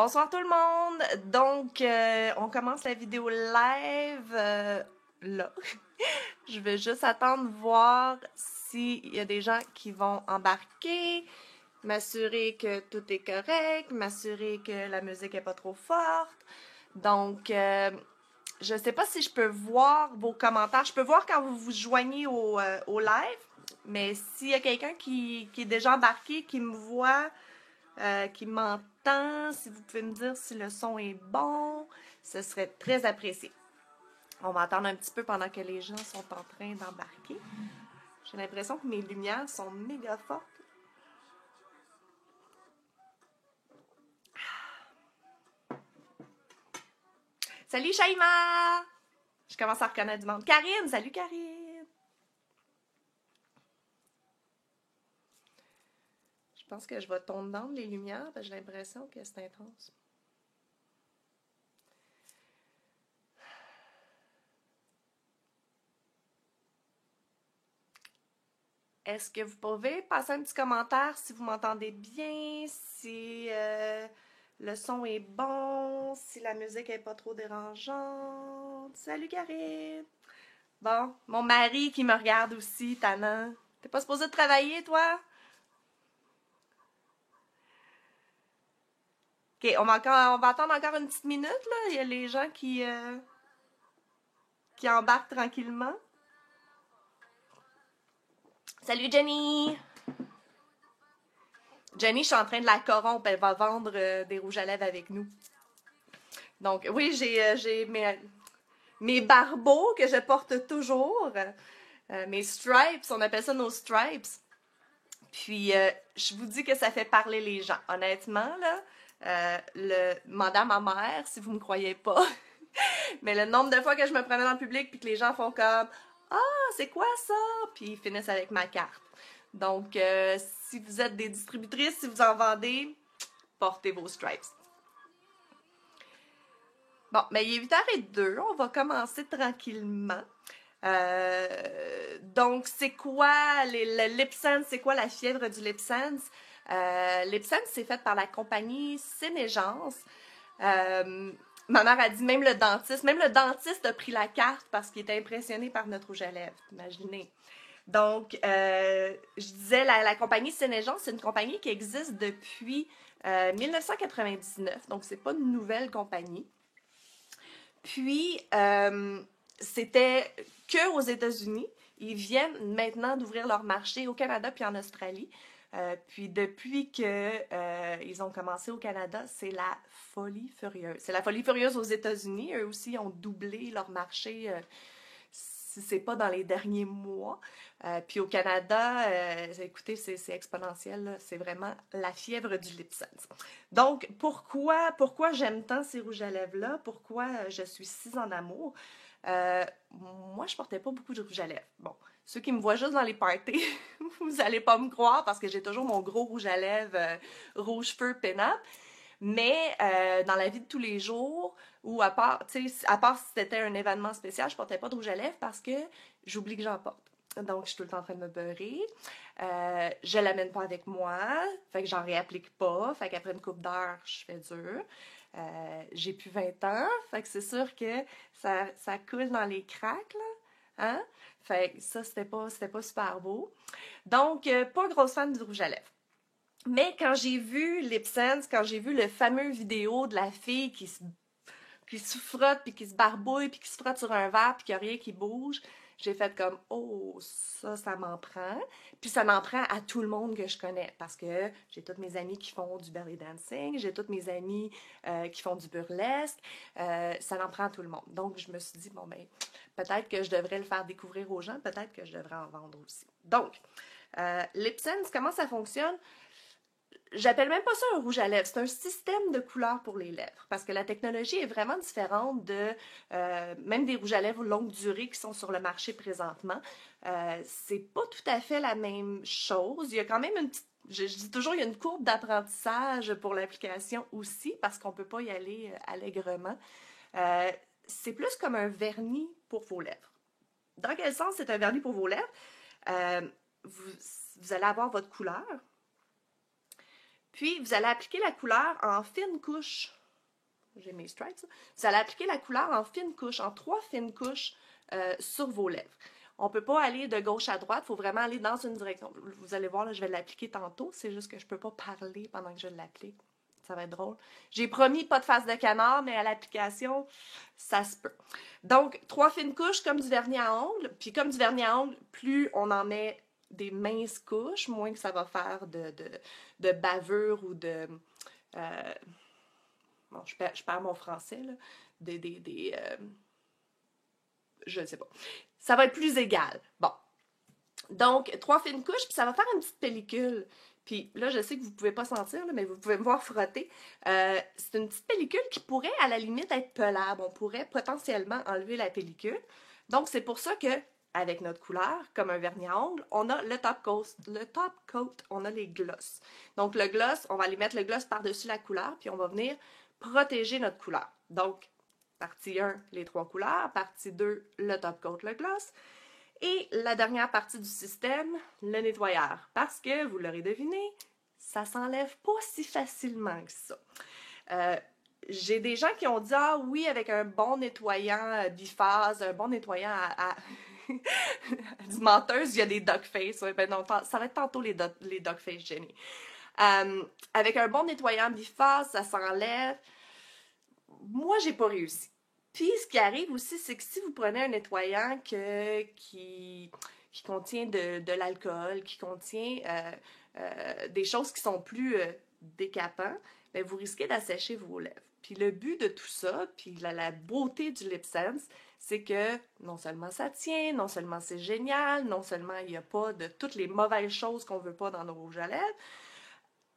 Bonsoir tout le monde! Donc, on commence la vidéo live là. Je vais juste attendre voir s'il y a des gens qui vont embarquer, m'assurer que tout est correct, m'assurer que la musique est pas trop forte. Donc, je sais pas si je peux voir vos commentaires. Je peux voir quand vous vous joignez au live, mais s'il y a quelqu'un qui est déjà embarqué, qui me voit, qui m'entend, si vous pouvez me dire si le son est bon, ce serait très apprécié. On va attendre un petit peu pendant que les gens sont en train d'embarquer. J'ai l'impression que mes lumières sont méga fortes. Salut Shaima! Je commence à reconnaître du monde. Karine! Salut Karine! Je pense que je vais tourner down les lumières parce que j'ai l'impression que c'est intense. Est-ce que vous pouvez passer un petit commentaire si vous m'entendez bien, si le son est bon, si la musique est pas trop dérangeante? Salut Karine! Bon, mon mari qui me regarde aussi, Tana. T'es pas supposé de travailler, toi? Ok, on va attendre encore une petite minute, là. Il y a les gens qui embarquent tranquillement. Salut Jenny! Jenny, je suis en train de la corrompre. Elle va vendre des rouges à lèvres avec nous. Donc, oui, j'ai mes barbeaux que je porte toujours. Mes stripes, on appelle ça nos stripes. Puis, je vous dis que ça fait parler les gens. Honnêtement, là, demandez à ma mère si vous me croyez pas. Mais le nombre de fois que je me promène dans le public puis que les gens font comme « Ah, c'est quoi ça? » Puis ils finissent avec ma carte. Donc, si vous êtes des distributrices, si vous en vendez, portez vos stripes. Bon, mais il est 8h02, on va commencer tranquillement. Donc, c'est quoi le lip sense? C'est quoi la fièvre du lip sense? Lip sense, c'est fait par la compagnie Sénégence. Ma mère a dit même le dentiste a pris la carte parce qu'il était impressionné par notre rouge à lèvres. Imaginez. Donc, je disais, la compagnie Sénégence, c'est une compagnie qui existe depuis 1999. Donc, c'est pas une nouvelle compagnie. Puis, c'était que aux États-Unis. Ils viennent maintenant d'ouvrir leur marché au Canada puis en Australie. Puis depuis qu'ils ont commencé au Canada, c'est la folie furieuse. C'est la folie furieuse aux États-Unis. Eux aussi ont doublé leur marché, si c'est pas dans les derniers mois. Puis au Canada, écoutez, c'est exponentiel. C'est vraiment la fièvre du lip sense. Donc, pourquoi j'aime tant ces rouges à lèvres-là? Pourquoi je suis si en amour? Moi, je portais pas beaucoup de rouge à lèvres. Bon, ceux qui me voient juste dans les parties, vous allez pas me croire parce que j'ai toujours mon gros rouge à lèvres rouge feu pin-up. Mais dans la vie de tous les jours, ou à part si c'était un événement spécial, je portais pas de rouge à lèvres parce que j'oublie que j'en porte. Donc, je suis tout le temps en train de me beurrer. Je l'amène pas avec moi, fait que j'en réapplique pas. Fait qu'après une couple d'heures, je fais dur. J'ai plus 20 ans, fait que c'est sûr que ça coule dans les cracks, là. Hein? Fait que ça, c'était pas super beau. Donc, pas grosse fan du rouge à lèvres. Mais quand j'ai vu Lip Sense, quand j'ai vu le fameux vidéo de la fille qui se frotte, puis qui se barbouille, puis qui se frotte sur un verre, puis qu'il n'y a rien qui bouge, j'ai fait comme « Oh, ça m'en prend. » Puis ça m'en prend à tout le monde que je connais, parce que j'ai toutes mes amies qui font du belly dancing, j'ai toutes mes amies qui font du burlesque, ça en prend à tout le monde. Donc je me suis dit, bon ben, peut-être que je devrais le faire découvrir aux gens, peut-être que je devrais en vendre aussi. Donc, Lip Sense, comment ça fonctionne? J'appelle même pas ça un rouge à lèvres, c'est un système de couleurs pour les lèvres, parce que la technologie est vraiment différente de même des rouges à lèvres longue durée qui sont sur le marché présentement. C'est pas tout à fait la même chose. Il y a quand même une petite, je dis toujours, il y a une courbe d'apprentissage pour l'application aussi, parce qu'on peut pas y aller allègrement. C'est plus comme un vernis pour vos lèvres. Dans quel sens c'est un vernis pour vos lèvres? Vous allez avoir votre couleur. Puis, vous allez appliquer la couleur en fine couche. J'ai mes stripes, ça. Vous allez appliquer la couleur en fine couche, en 3 fines couches sur vos lèvres. On ne peut pas aller de gauche à droite, il faut vraiment aller dans une direction. Vous allez voir, là, je vais l'appliquer tantôt, c'est juste que je ne peux pas parler pendant que je l'applique. Ça va être drôle. J'ai promis pas de face de canard, mais à l'application, ça se peut. Donc, 3 fines couches comme du vernis à ongles. Puis comme du vernis à ongles, plus on en met des minces couches, moins que ça va faire de bavure ou de... bon, je perds mon français, là. Je ne sais pas. Ça va être plus égal. Bon. Donc, 3 fines couches, puis ça va faire une petite pellicule. Puis là, je sais que vous ne pouvez pas sentir, là, mais vous pouvez me voir frotter. C'est une petite pellicule qui pourrait, à la limite, être pelable. On pourrait potentiellement enlever la pellicule. Donc, c'est pour ça que, avec notre couleur, comme un vernis à ongles, on a le top coat, on a les glosses. Donc, le gloss, on va aller mettre le gloss par-dessus la couleur, puis on va venir protéger notre couleur. Donc, partie 1, les 3 couleurs. Partie 2, le top coat, le gloss. Et la dernière partie du système, le nettoyeur. Parce que, vous l'aurez deviné, ça s'enlève pas si facilement que ça. J'ai des gens qui ont dit « Ah oui, avec un bon nettoyant biphase, un bon nettoyant à... » du menteuse, il y a des duck face. Ouais, ben non, ça va être tantôt les duck face, Jenny. Avec un bon nettoyant biphase, ça s'enlève. Moi, j'ai pas réussi. Puis, ce qui arrive aussi, c'est que si vous prenez un nettoyant qui contient de l'alcool, qui contient des choses qui sont plus décapantes, bien, vous risquez d'assécher vos lèvres. Puis le but de tout ça, puis la beauté du LipSense, c'est que non seulement ça tient, non seulement c'est génial, non seulement il n'y a pas de toutes les mauvaises choses qu'on ne veut pas dans nos rouges à lèvres,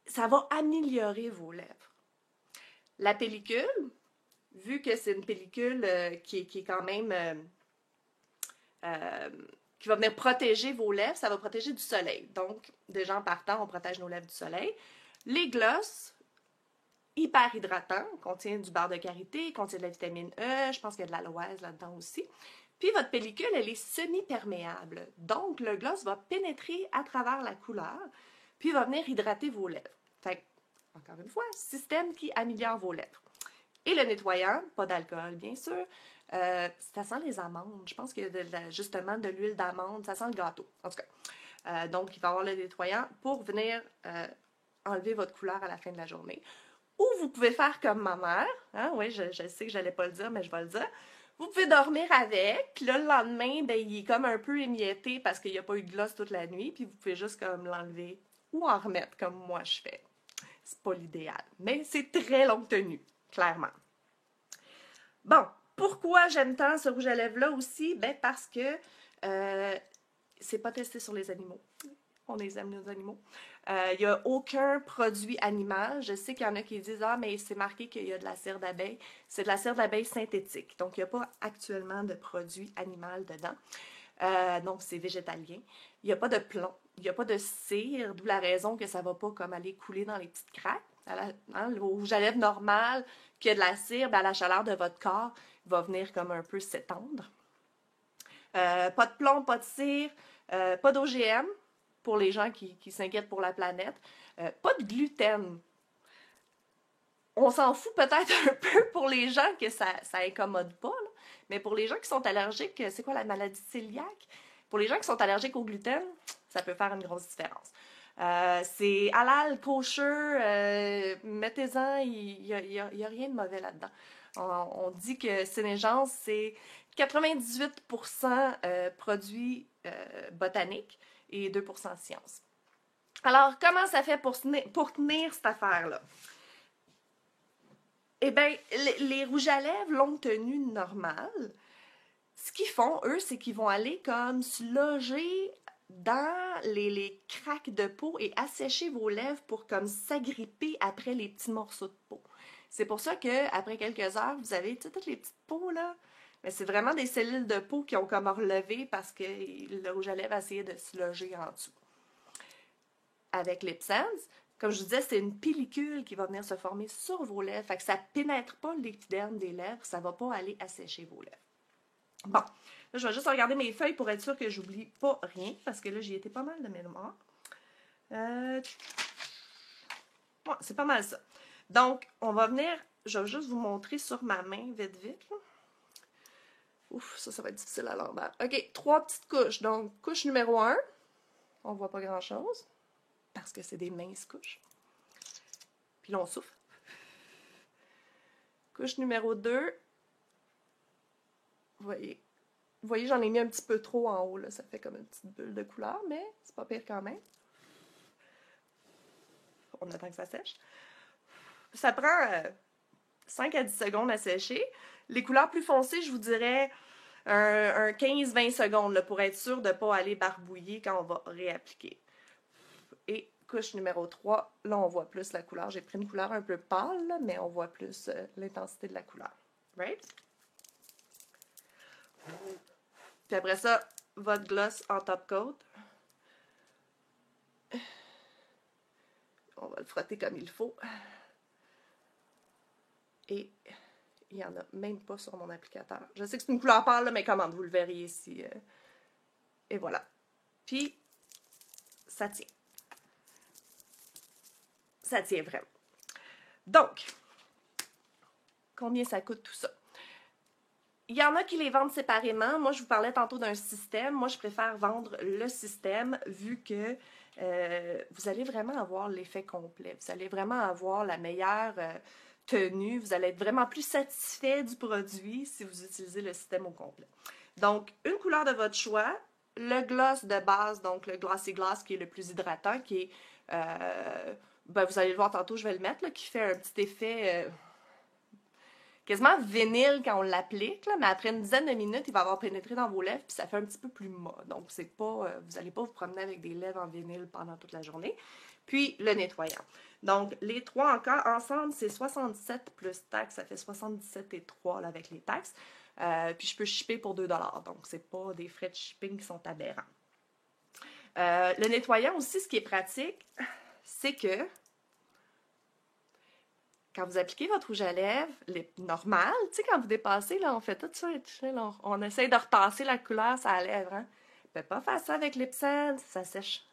ça va améliorer vos lèvres. La pellicule, vu que c'est une pellicule qui est quand même... qui va venir protéger vos lèvres, ça va protéger du soleil. Donc, déjà en partant, on protège nos lèvres du soleil. Les glosses, hyper hydratants, contient du beurre de karité, contient de la vitamine E, je pense qu'il y a de l'aloès là-dedans aussi. Puis votre pellicule, elle est semi-perméable. Donc, le gloss va pénétrer à travers la couleur, puis va venir hydrater vos lèvres. Fait encore une fois, système qui améliore vos lèvres. Et le nettoyant, pas d'alcool, bien sûr. Ça sent les amandes. Je pense qu'il y a justement de l'huile d'amande. Ça sent le gâteau, en tout cas. Donc, il va y avoir le nettoyant pour venir enlever votre couleur à la fin de la journée. Ou vous pouvez faire comme ma mère. Hein? Oui, je sais que je n'allais pas le dire, mais je vais le dire. Vous pouvez dormir avec. Là, le lendemain, ben, il est comme un peu émietté parce qu'il n'y a pas eu de gloss toute la nuit. Puis vous pouvez juste comme l'enlever ou en remettre comme moi je fais. C'est pas l'idéal. Mais c'est très longue tenue, clairement. Bon, pourquoi j'aime tant ce rouge à lèvres-là aussi? Ben parce que c'est pas testé sur les animaux. On les aime, nos animaux. Il n'y a aucun produit animal. Je sais qu'il y en a qui disent « Ah, mais c'est marqué qu'il y a de la cire d'abeille. » C'est de la cire d'abeille synthétique. Donc, il n'y a pas actuellement de produit animal dedans. Donc, c'est végétalien. Il n'y a pas de plomb. Il n'y a pas de cire, d'où la raison que ça ne va pas comme aller couler dans les petites craques. Le rouge à lèvres normal, qui a de la cire, ben à la chaleur de votre corps, il va venir comme un peu s'étendre. Pas de plomb, pas de cire, pas d'OGM pour les gens qui s'inquiètent pour la planète. Pas de gluten. On s'en fout peut-être un peu pour les gens que ça incommode pas, là. Mais pour les gens qui sont allergiques, c'est quoi la maladie cœliaque? Pour les gens qui sont allergiques au gluten, ça peut faire une grosse différence. C'est halal, kosher, mettez-en, il n'y a rien de mauvais là-dedans. On dit que Sénégens, c'est 98% produits botaniques et 2% sciences. Alors, comment ça fait pour tenir cette affaire-là? Eh bien, les rouges à lèvres longue tenue normale, ce qu'ils font, eux, c'est qu'ils vont aller comme se loger dans les craques de peau et assécher vos lèvres pour comme s'agripper après les petits morceaux de peau. C'est pour ça qu'après quelques heures, vous avez toutes les petites peaux là. Mais c'est vraiment des cellules de peau qui ont comme relevé parce que le rouge à lèvres a essayé de se loger en dessous. Avec LipSense, comme je vous disais, c'est une pellicule qui va venir se former sur vos lèvres. Fait que ça ne pénètre pas l'épiderme des lèvres, ça ne va pas aller assécher vos lèvres. Bon, là, je vais juste regarder mes feuilles pour être sûre que j'oublie pas rien, parce que là, j'y étais pas mal de mémoire. Ouais, c'est pas mal ça. Donc, on va venir, je vais juste vous montrer sur ma main, vite, vite. Là. Ouf, ça va être difficile à l'envers. OK, 3 petites couches. Donc, couche numéro 1, on voit pas grand-chose, parce que c'est des minces couches. Puis là, on souffle. Couche numéro 2, vous voyez, j'en ai mis un petit peu trop en haut, là. Ça fait comme une petite bulle de couleur, mais c'est pas pire quand même. On attend que ça sèche. Ça prend 5 à 10 secondes à sécher. Les couleurs plus foncées, je vous dirais un 15-20 secondes là, pour être sûr de ne pas aller barbouiller quand on va réappliquer. Et couche numéro 3, là on voit plus la couleur. J'ai pris une couleur un peu pâle, là, mais on voit plus l'intensité de la couleur. Right? Puis après ça, votre gloss en top coat. On va le frotter comme il faut. Et il n'y en a même pas sur mon applicateur. Je sais que c'est une couleur pâle, là, mais comment vous le verriez ici. Et voilà. Puis, ça tient. Ça tient vraiment. Donc, combien ça coûte tout ça? Il y en a qui les vendent séparément. Moi, je vous parlais tantôt d'un système. Moi, je préfère vendre le système vu que vous allez vraiment avoir l'effet complet. Vous allez vraiment avoir la meilleure tenue. Vous allez être vraiment plus satisfait du produit si vous utilisez le système au complet. Donc, une couleur de votre choix. Le gloss de base, donc le Glossy Gloss qui est le plus hydratant, qui est, ben, vous allez le voir tantôt, je vais le mettre, là, qui fait un petit effet quasiment vinyle quand on l'applique, mais après une dizaine de minutes, il va avoir pénétré dans vos lèvres, puis ça fait un petit peu plus mat. Donc, c'est pas, vous n'allez pas vous promener avec des lèvres en vinyle pendant toute la journée. Puis, le nettoyant. Donc, les trois encore ensemble, c'est 67 plus taxes, ça fait 77 et 3 là, avec les taxes. Puis, je peux shipper pour 2 $, donc c'est pas des frais de shipping qui sont aberrants. Le nettoyant aussi, ce qui est pratique, c'est que quand vous appliquez votre rouge à lèvres, normal, tu sais, quand vous dépassez, là, on fait tout ça, là, on essaye de retasser la couleur sur la lèvre, hein. Vous ne pouvez pas faire ça avec l'Ipsen, ça sèche,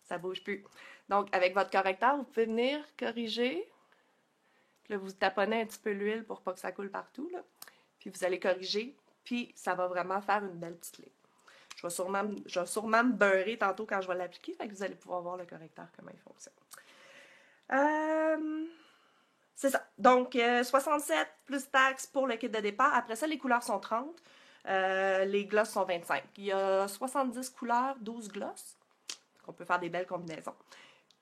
ça bouge plus. Donc, avec votre correcteur, vous pouvez venir corriger. Puis là, vous taponnez un petit peu l'huile pour pas que ça coule partout, là. Puis vous allez corriger, puis ça va vraiment faire une belle petite ligne. Je vais sûrement me beurrer tantôt quand je vais l'appliquer, fait que vous allez pouvoir voir le correcteur, comment il fonctionne. C'est ça. Donc, 67 plus taxes pour le kit de départ. Après ça, les couleurs sont 30. Les glosses sont 25. Il y a 70 couleurs, 12 glosses. Donc, on peut faire des belles combinaisons.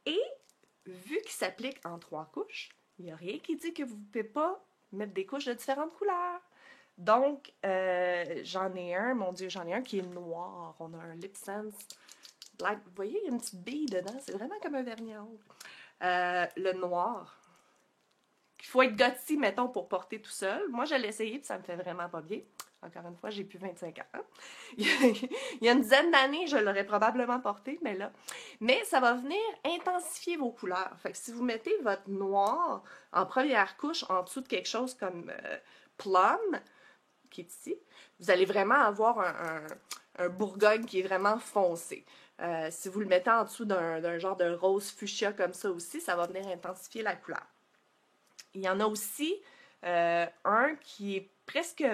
Et, vu qu'il s'applique en 3 couches, il n'y a rien qui dit que vous ne pouvez pas mettre des couches de différentes couleurs. Donc, j'en ai un, mon Dieu, j'en ai un qui est noir. On a un Lip Sense Black. Vous voyez, il y a une petite bille dedans. C'est vraiment comme un vernis à ongles. Le noir. Il faut être gothy, mettons, pour porter tout seul. Moi, je l'ai essayé, puis ça me fait vraiment pas bien. Encore une fois, j'ai plus 25 ans. Hein? Il y a une dizaine d'années, je l'aurais probablement porté, mais là. Mais ça va venir intensifier vos couleurs. Fait que si vous mettez votre noir en première couche en dessous de quelque chose comme Plum, qui est ici, vous allez vraiment avoir un bourgogne qui est vraiment foncé. Si vous le mettez en dessous d'un genre de rose fuchsia comme ça aussi, ça va venir intensifier la couleur. Il y en a aussi un qui est presque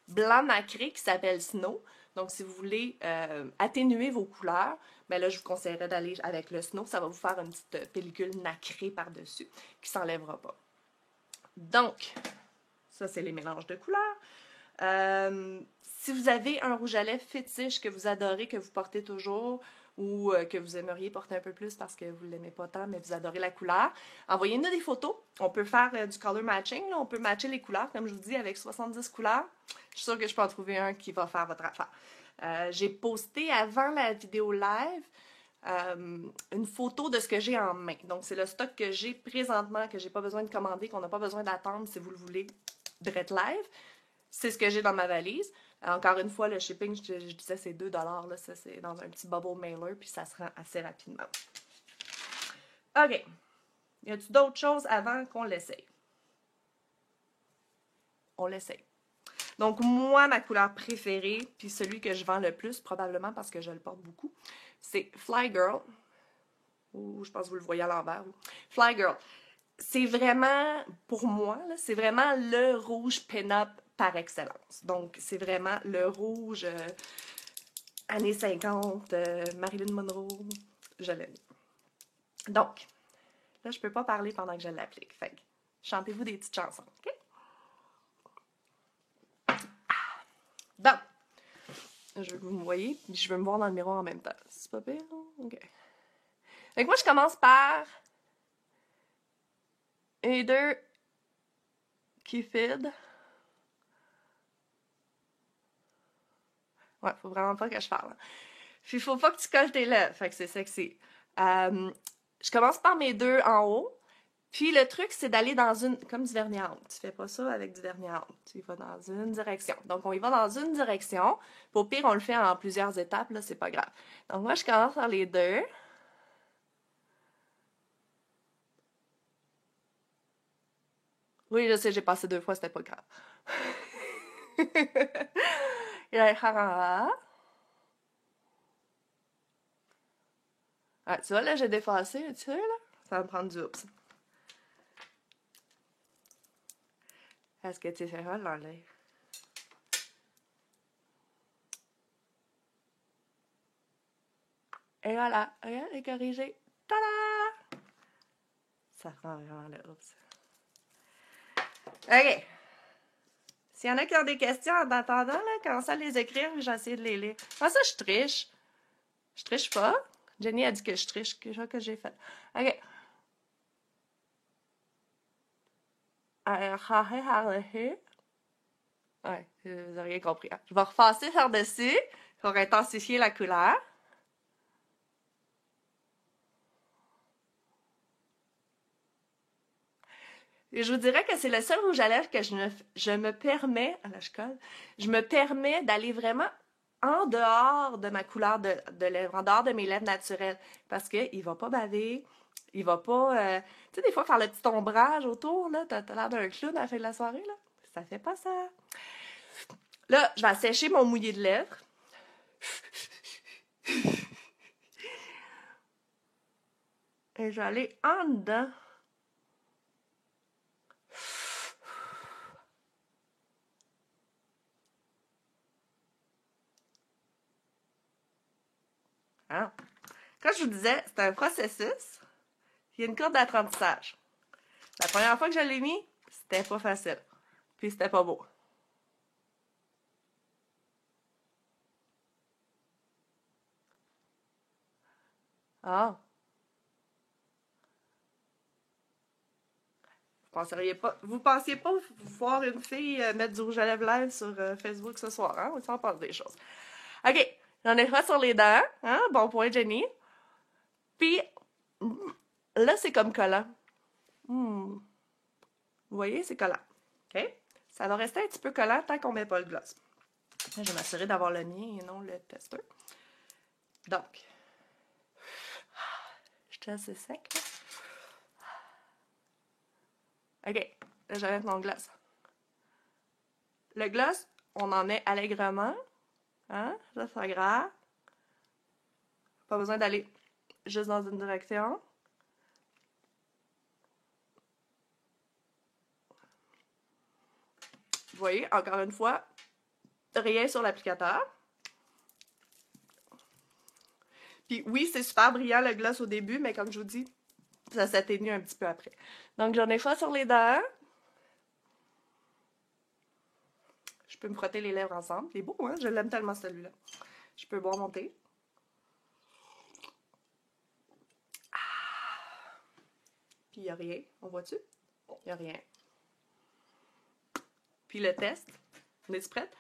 blanc nacré qui s'appelle Snow. Donc, si vous voulez atténuer vos couleurs, ben là, je vous conseillerais d'aller avec le Snow. Ça va vous faire une petite pellicule nacrée par-dessus qui ne s'enlèvera pas. Donc, ça, c'est les mélanges de couleurs. Si vous avez un rouge à lèvres fétiche que vous adorez, que vous portez toujours, ou que vous aimeriez porter un peu plus parce que vous ne l'aimez pas tant, mais vous adorez la couleur, envoyez-nous des photos. On peut faire du color matching. Là. On peut matcher les couleurs, comme je vous dis, avec 70 couleurs. Je suis sûre que je peux en trouver un qui va faire votre affaire. J'ai posté avant la vidéo live une photo de ce que j'ai en main. Donc, c'est le stock que j'ai présentement, que j'ai pas besoin de commander, qu'on n'a pas besoin d'attendre si vous le voulez, direct live. C'est ce que j'ai dans ma valise. Encore une fois, le shipping, je disais, c'est 2 $. Là, ça, c'est dans un petit bubble mailer, puis ça se rend assez rapidement. OK. Y a-t-il d'autres choses avant qu'on l'essaye? On l'essaye. Donc, moi, ma couleur préférée, puis celui que je vends le plus, probablement parce que je le porte beaucoup, c'est Fly Girl. Ou je pense que vous le voyez à l'envers. Fly Girl. C'est vraiment, pour moi, c'est vraiment le rouge pin-up par excellence. Donc, c'est vraiment le rouge années 50, Marilyn Monroe. Je l'aime. Donc, là, je peux pas parler pendant que je l'applique. Fait que, chantez-vous des petites chansons, OK? Donc, je veux que vous me voyez, puis je veux me voir dans le miroir en même temps. C'est pas pire, non? OK. Fait que moi, je commence par un, deux, Cupid. Ouais, faut vraiment pas que je parle. Puis, faut pas que tu colles tes lèvres. Fait que c'est sexy. Je commence par mes deux en haut. Puis, le truc, c'est d'aller dans une... Comme du vernis à ongles. Tu fais pas ça avec du vernis à ongles. Tu y vas dans une direction. Donc, on y va dans une direction. Puis, au pire, on le fait en plusieurs étapes. Là, c'est pas grave. Donc, moi, je commence par les deux. Oui, je sais, j'ai passé 2 fois, c'était pas grave. Et là, ouais, tu vois, là, j'ai défacé, tu sais, là. Ça va me prendre du oups. Est-ce que tu sais ça, l'enlève? Et voilà, regarde, est corrigé. Tada! Ça prend vraiment le oups. OK. S'il y en a qui ont des questions en attendant, là, commencez à les écrire, j'essaie de les lire. Moi, ça, je triche. Je triche pas. Jenny a dit que je triche, que j'ai fait. OK. Ouais, vous avez rien compris. Je vais repasser par-dessus pour intensifier la couleur. Et je vous dirais que c'est le seul rouge à lèvres que je me permets, à la colle, je me permets d'aller vraiment en dehors de ma couleur de lèvres, en dehors de mes lèvres naturelles, parce qu'il va pas baver, il va pas... tu sais, des fois, faire le petit ombrage autour, là, t'as l'air d'un clown à la fin de la soirée, là. Ça fait pas ça. Là, je vais assécher mon mouillé de lèvres. Et je vais aller en dedans. Hein? Comme je vous disais, c'est un processus. Il y a une courbe d'apprentissage. La première fois que je l'ai mis, c'était pas facile. Puis c'était pas beau. Ah. Vous pensiez pas voir une fille mettre du rouge à lèvres live sur Facebook ce soir, hein? On s'en passe des choses. OK. J'en ai fait sur les dents. Hein? Bon point, Jenny. Puis, là, c'est comme collant. Vous voyez, c'est collant. OK? Ça va rester un petit peu collant tant qu'on met pas le gloss. Là, je vais m'assurer d'avoir le mien et non le testeur. Donc, je suis assez sec, là. OK, là, je vais mettre mon gloss. Le gloss, on en met allègrement. Hein? Ça, c'est grave. Pas besoin d'aller juste dans une direction. Vous voyez, encore une fois, rien sur l'applicateur. Puis oui, c'est super brillant le gloss au début, mais comme je vous dis, ça s'atténue un petit peu après. Donc, j'en ai fait sur les dents. Je peux me frotter les lèvres ensemble. Il est beau, hein? Je l'aime tellement, celui-là. Je peux boire mon thé. Puis, il n'y a rien. On voit-tu? Il n'y a rien. Puis, le test. On est-tu prête?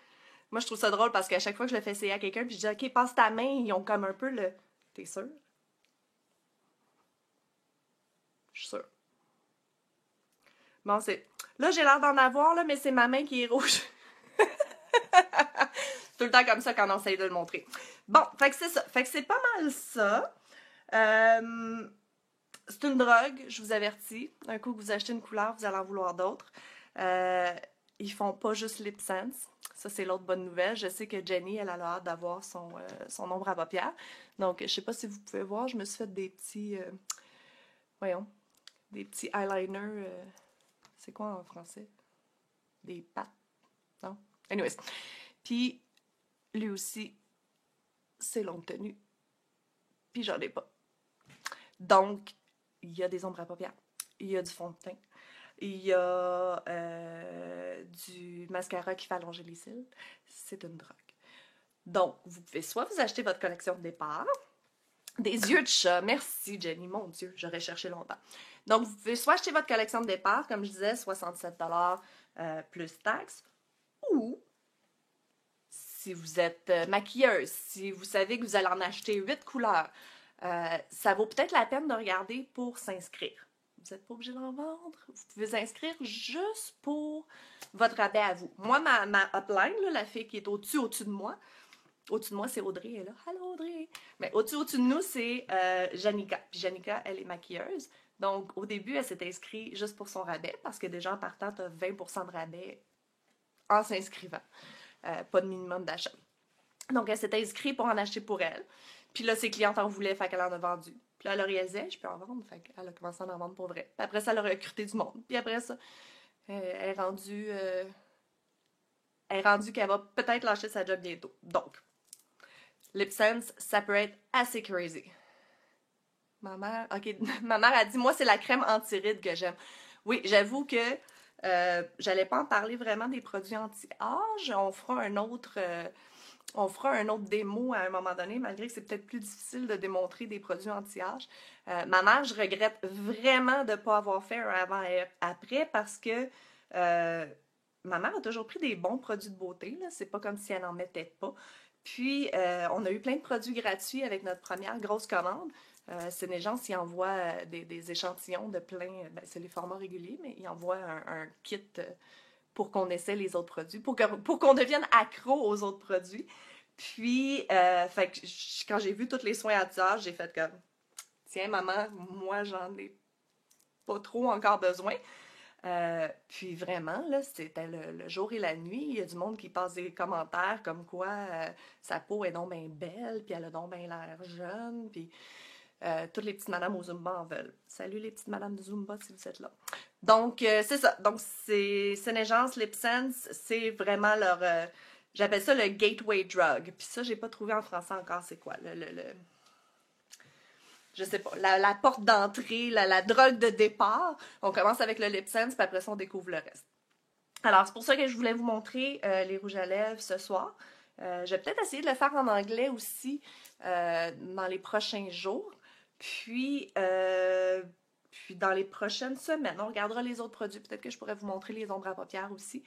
Moi, je trouve ça drôle parce qu'à chaque fois que je le fais essayer à quelqu'un, puis je dis, OK, passe ta main. Ils ont comme un peu le... T'es sûr? Je suis sûre. Bon, c'est... Là, j'ai l'air d'en avoir, là, mais c'est ma main qui est rouge. Tout le temps comme ça quand on essaye de le montrer. Bon, fait que c'est ça. Fait que c'est pas mal ça. C'est une drogue, je vous avertis. Un coup que vous achetez une couleur, vous allez en vouloir d'autres. Ils font pas juste lip sense. Ça, c'est l'autre bonne nouvelle. Je sais que Jenny, elle a hâte d'avoir son ombre à paupières. Donc, je sais pas si vous pouvez voir, je me suis fait des petits... voyons, des petits eyeliners. C'est quoi en français? Des pattes? Non? Anyways. Puis, lui aussi, c'est longue tenue. Puis, j'en ai pas. Donc, il y a des ombres à paupières. Il y a du fond de teint. Il y a du mascara qui fait allonger les cils. C'est une drogue. Donc, vous pouvez soit vous acheter votre collection de départ, des yeux de chat. Merci, Jenny. Mon Dieu, j'aurais cherché longtemps. Donc, vous pouvez soit acheter votre collection de départ, comme je disais, 67 plus taxes, ou si vous êtes maquilleuse, si vous savez que vous allez en acheter 8 couleurs, ça vaut peut-être la peine de regarder pour s'inscrire. Vous n'êtes pas obligé d'en vendre. Vous pouvez vous inscrire juste pour votre rabais à vous. Moi, ma upline, là, la fille qui est au-dessus de moi, c'est Audrey, elle est là. Allô, Audrey! Mais au-dessus de nous, c'est Janika. Puis Janika, elle est maquilleuse. Donc, au début, elle s'est inscrite juste pour son rabais, parce que déjà, en partant, tu as 20% de rabais en s'inscrivant. Pas de minimum d'achat. Donc, elle s'est inscrite pour en acheter pour elle. Puis là, ses clientes en voulaient, fait qu'elle en a vendu. Puis là, elle a réalisé, je peux en vendre. Fait qu'elle a commencé à en vendre pour vrai. Puis après ça, elle a recruté du monde. Puis après ça, elle est rendue qu'elle va peut-être lâcher sa job bientôt. Donc, LipSense, ça peut être assez crazy. Ma mère a dit, moi, c'est la crème anti-rides que j'aime. Oui, j'avoue que j'allais pas en parler vraiment des produits anti-âge. On fera un autre démo à un moment donné, malgré que c'est peut-être plus difficile de démontrer des produits anti-âge. Ma mère, je regrette vraiment de ne pas avoir fait un avant et après parce que ma mère a toujours pris des bons produits de beauté. C'est pas comme si elle n'en mettait pas. Puis, on a eu plein de produits gratuits avec notre première grosse commande. Sénéjance, ils envoient des échantillons de plein... c'est les formats réguliers, mais ils envoient un kit pour qu'on essaie les autres produits, pour qu'on devienne accro aux autres produits. Puis, fait que quand j'ai vu tous les soins anti-âge, j'ai fait comme, tiens maman, moi j'en ai pas trop encore besoin. Puis vraiment, là, c'était le jour et la nuit. Il y a du monde qui passe des commentaires comme quoi sa peau est donc bien belle, puis elle a donc bien l'air jeune, puis toutes les petites madames au Zumba en veulent. Salut les petites madames de Zumba si vous êtes là. Donc, c'est ça. Donc, c'est Sénéjance, LipSense, c'est vraiment leur... j'appelle ça le gateway drug. Puis ça, j'ai pas trouvé en français encore c'est quoi. Je sais pas. La porte d'entrée, la drogue de départ. On commence avec le LipSense, puis après ça, on découvre le reste. Alors, c'est pour ça que je voulais vous montrer les rouges à lèvres ce soir. Je vais peut-être essayer de le faire en anglais aussi dans les prochains jours. Puis dans les prochaines semaines, on regardera les autres produits. Peut-être que je pourrais vous montrer les ombres à paupières aussi.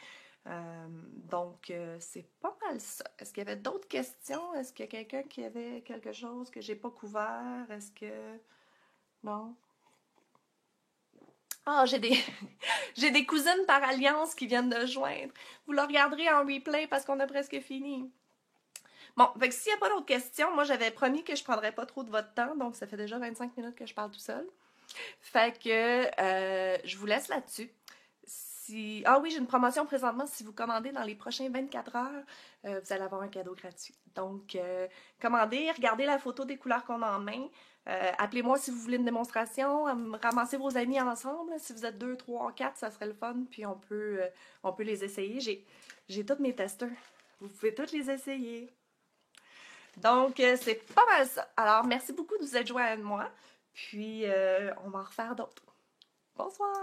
Donc, c'est pas mal ça. Est-ce qu'il y avait d'autres questions? Est-ce qu'il y a quelqu'un qui avait quelque chose que j'ai pas couvert? Est-ce que... Non? Ah, j'ai des cousines par alliance qui viennent de joindre. Vous le regarderez en replay parce qu'on a presque fini. Bon, fait que s'il n'y a pas d'autres questions, moi j'avais promis que je prendrais pas trop de votre temps, donc ça fait déjà 25 minutes que je parle tout seul. Fait que je vous laisse là-dessus. Ah oui, j'ai une promotion présentement. Si vous commandez dans les prochains 24 heures, vous allez avoir un cadeau gratuit. Donc, commandez, regardez la photo des couleurs qu'on a en main. Appelez-moi si vous voulez une démonstration. Ramassez vos amis ensemble. Si vous êtes 2, 3, 4, ça serait le fun. Puis on peut les essayer. J'ai tous mes testeurs. Vous pouvez tous les essayer. Donc, c'est pas mal ça. Alors, merci beaucoup de vous être joints à moi. Puis, on va en refaire d'autres. Bonsoir!